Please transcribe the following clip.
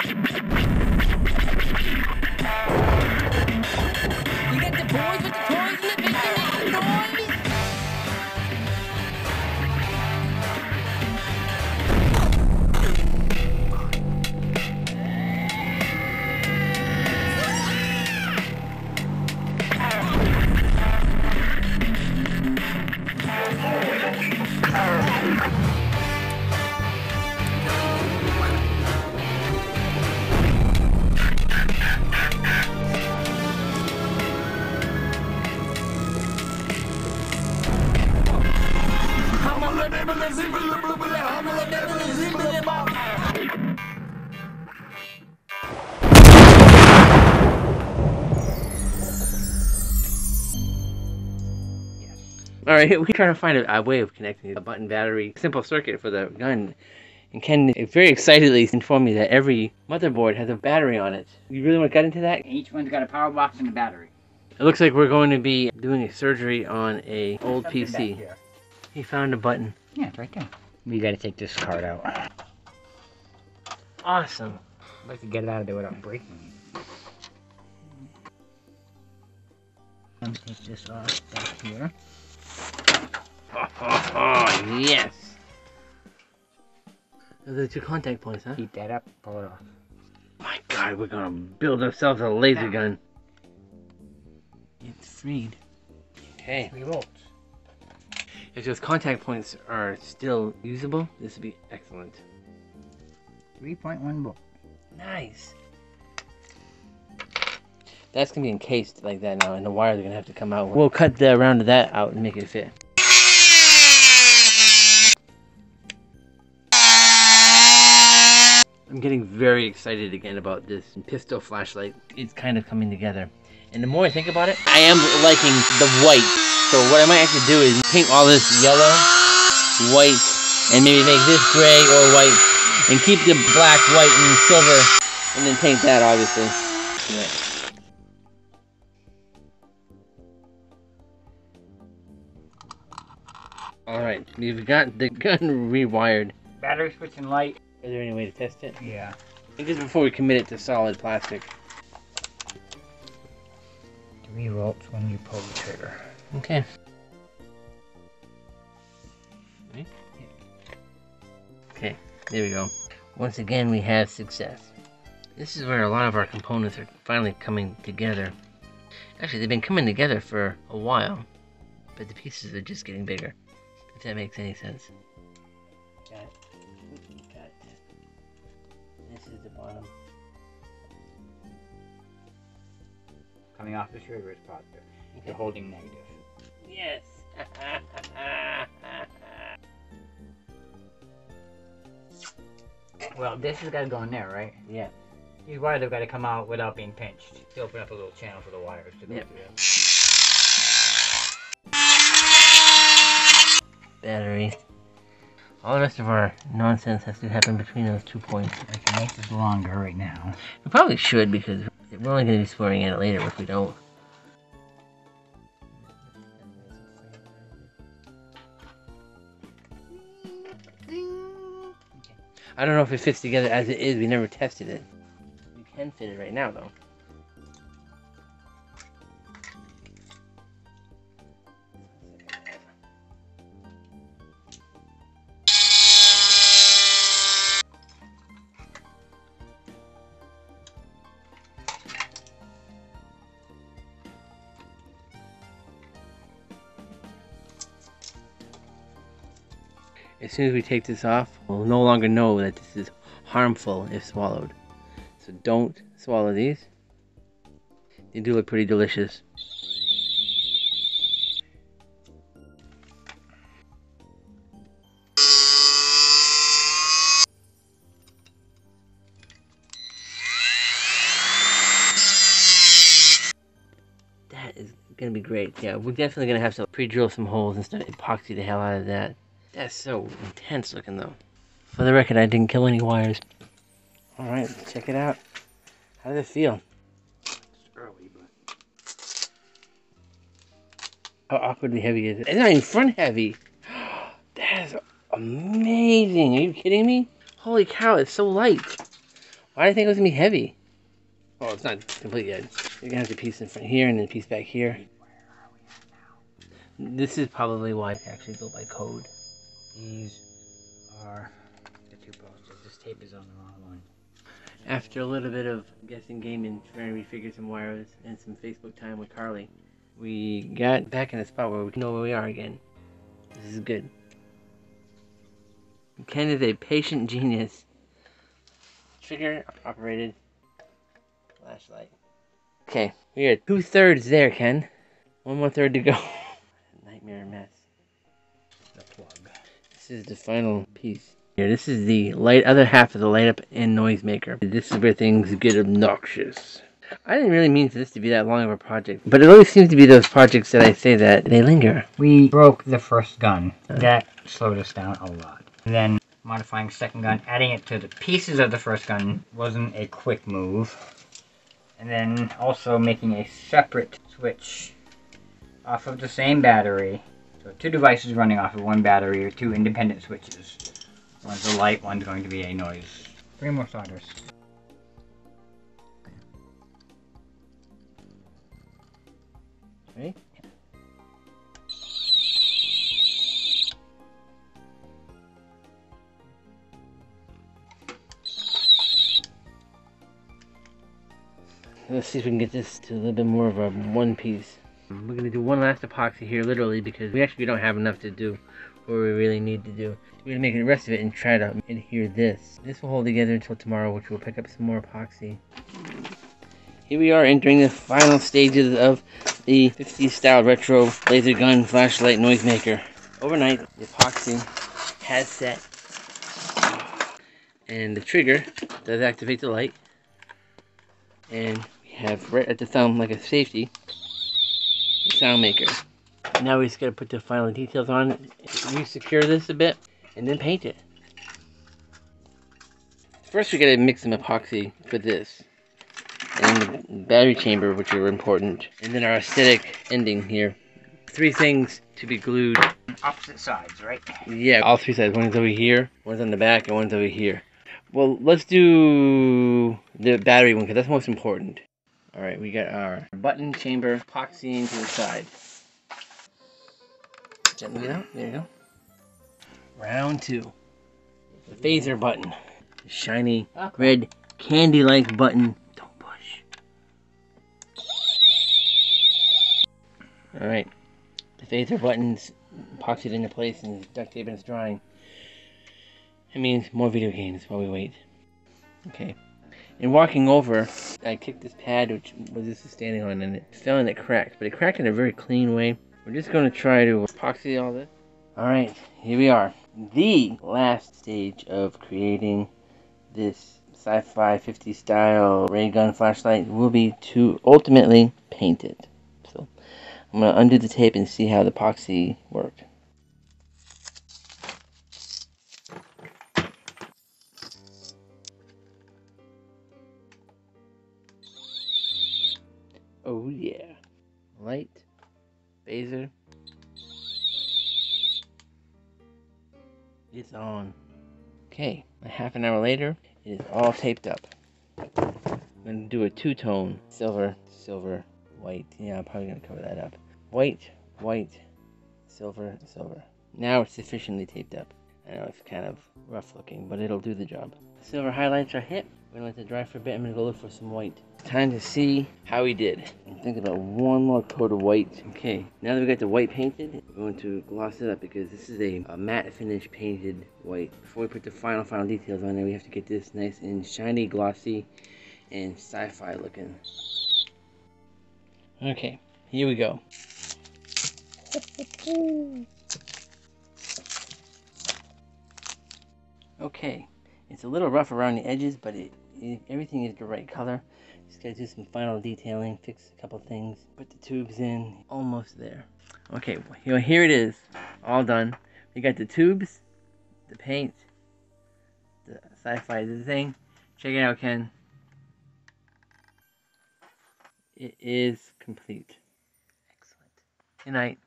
You got the boys with the toys and the big making noise? Alright, we're trying to find a way of connecting a button battery simple circuit for the gun. And Ken very excitedly informed me that every motherboard has a battery on it. You really want to get into that? Each one's got a power box and a battery. It looks like we're going to be doing a surgery on a old PC. He found a button. Yeah, it's right there. We gotta take this card out. Awesome. I'd like to get it out of there without breaking it. Let me take this off back here. Oh, yes. Those are the two contact points, huh? Keep that up, pull it off. My God, we're gonna build ourselves a laser gun. It's freed. Okay. 3 volts. If those contact points are still usable, this would be excellent. 3.1 volt. Nice. That's gonna be encased like that now, and the wires are gonna have to come out. We'll cut the round of that out and make it fit. I'm getting very excited again about this pistol flashlight. It's kind of coming together. And the more I think about it, I am liking the white. So what I might actually do is paint all this yellow, white, and maybe make this gray or white, and keep the black, white, and silver, and then paint that, obviously. Yeah. Alright, we've got the gun rewired. Battery switch and light. Is there any way to test it? Yeah. I think this is before we commit it to solid plastic. 3 volts when you pull the trigger. Okay. Okay, there we go. Once again, we have success. This is where a lot of our components are finally coming together. Actually, they've been coming together for a while, but the pieces are just getting bigger. If that makes any sense. Got it. This is the bottom. Coming off the trigger is positive. Okay. You're holding negative. Yes. Well, this has got to go in there, right? Yeah. These wires have got to come out without being pinched to open up a little channel for the wires to go Yep. through. Battery. All the rest of our nonsense has to happen between those 2 points. I can make this longer right now. We probably should, because we're only going to be swearing at it later if we don't. I don't know if it fits together as it is. We never tested it. We can fit it right now, though. As soon as we take this off, we'll no longer know that this is harmful if swallowed. So don't swallow these. They do look pretty delicious. That is gonna be great. Yeah, we're definitely gonna have to pre-drill some holes and start epoxy the hell out of that. That's so intense looking though. For the record, I didn't kill any wires. Alright, check it out. How does it feel? It's early, but... How awkwardly heavy is it? It's not even front heavy. That is amazing. Are you kidding me? Holy cow, it's so light. Why did I think it was gonna be heavy? Oh, it's not complete yet. You're gonna have to piece in front here and then piece back here. This is probably why I actually go by code. These are the two posters. This tape is on the wrong one. After a little bit of guessing game and trying to refigure some wires and some Facebook time with Carly, we got back in a spot where we know where we are again. This is good. Ken is a patient genius. Trigger operated flashlight. Okay, we are 2/3 there, Ken. One more third to go. Nightmare mess. The plug. This is the final piece. Here, this is the other half of the light up and noisemaker. This is where things get obnoxious. I didn't really mean for this to be that long of a project, but it always seems to be those projects that I say that they linger. We broke the first gun. That slowed us down a lot. And then modifying second gun, adding it to the pieces of the first gun wasn't a quick move. And then also making a separate switch off of the same battery. So two devices running off of one battery or two independent switches. One's a light, one's going to be a noise. 3 more solders. Ready? Let's see if we can get this to a little bit more of a one piece. We're going to do one last epoxy here, literally, because we actually don't have enough to do what we really need to do. We're going to make the rest of it and try to adhere this. This will hold together until tomorrow, which we'll pick up some more epoxy. Here we are entering the final stages of the 50s style retro laser gun flashlight noisemaker. Overnight, the epoxy has set, and the trigger does activate the light. And we have right at the thumb, like a safety, the sound maker. Now we just gotta put the final details on it, re-secure this a bit, and then paint it. First we gotta mix some epoxy for this, and the battery chamber, which are important, and then our aesthetic ending here. 3 things to be glued. Opposite sides, right? Yeah, all 3 sides. One's over here, one's on the back, and one's over here. Well, let's do the battery one, because that's most important. Alright, we got our button chamber epoxying to the side. Gently get out. There you go. Round 2. The phaser button. The shiny, red, candy-like button. Don't push. Alright. The phaser button's epoxied into place and duct tape and it's drying. It means more video games while we wait. Okay. In walking over, I kicked this pad, which was just standing on, and it fell and it cracked. But it cracked in a very clean way. We're just going to try to epoxy all this. Alright, here we are. The last stage of creating this sci-fi 50s style Raygun flashlight will be to ultimately paint it. So I'm going to undo the tape and see how the epoxy worked. Oh yeah. Light. Phaser. It's on. Okay, a half an hour later, it is all taped up. I'm going to do a 2-tone. Silver, silver, white. Yeah, I'm probably going to cover that up. White, white, silver, silver. Now it's sufficiently taped up. I know it's kind of rough looking, but it'll do the job. Silver highlights are hit. We're going to let it dry for a bit. I'm going to go look for some white. Time to see how we did. I'm thinking about one more coat of white. Okay, now that we got the white painted, we're going to gloss it up because this is a matte finish painted white. Before we put the final details on there, we have to get this nice and shiny, glossy, and sci-fi looking. Okay, here we go. Okay, it's a little rough around the edges, but everything is the right color. Just gotta do some final detailing, fix a couple things, put the tubes in, almost there. Okay, well, here it is, all done. We got the tubes, the paint, the sci-fi thing. Check it out, Ken. It is complete. Excellent. Good night.